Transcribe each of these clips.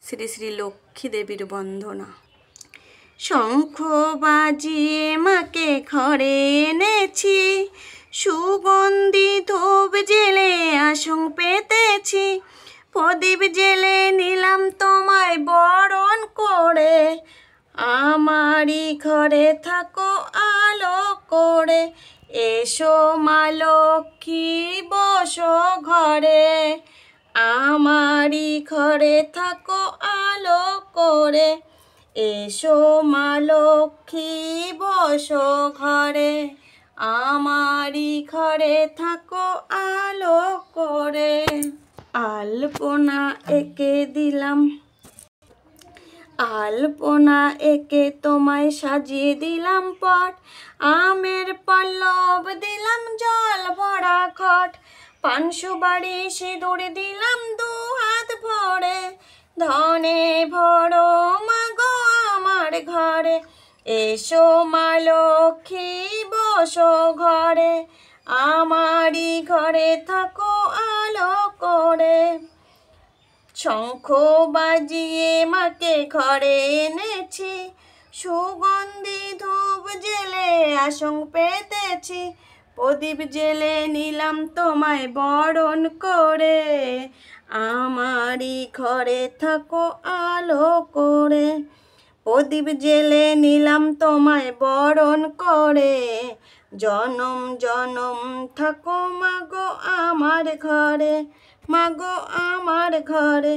শ্রী শ্রী লক্ষ্মী দেবীর বন্দনা। শঙ্খ বাজিয়ে মাকে ঘরে এনেছি, সুগন্ধি ধূপ জেলে আসন পেতেছি, প্রদীপ জেলে নিলাম তোমায় বরণ করে, আমারই ঘরে থাকো আলো করে, এসো মা লক্ষ্মী বসো ঘরে, আমারই ঘরে থাকো আলো করে, এসো মা লক্ষ্মী বসো ঘরে, আমারই ঘরে থাকো আলো করে। আলপনা এঁকে দিলাম, আলপনা এঁকে তোমায় সাজিয়ে দিলাম পট, আমের পল্লব দিলাম জল ভরা ঘট, পান সুপারি সিঁদুর দিলাম দু হাত ভরে, ধনে ভরো মাগো আমার ঘরে, এসো মা লক্ষ্মী বসো ঘরে, আমারই ঘরে থাকো আলো করে। শঙ্খ বাজিয়ে মাকে ঘরে এনেছি, সুগন্ধি ধূপ জেলে আসন পেতেছি, প্রদীপ জেলে নিলাম তোমায় বরণ করে, আমারই ঘরে থাকো আলো করে, প্রদীপ জেলে নিলাম তোমায় বরণ করে, জনম জনম থাকো মাগো আমার ঘরে, মাগো আমার ঘরে,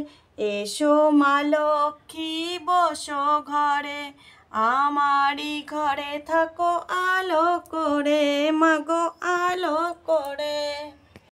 এসো মা লক্ষ্মী বসো ঘরে, আমারই ঘরে থাকো আলো করে, মাগো আলো করে।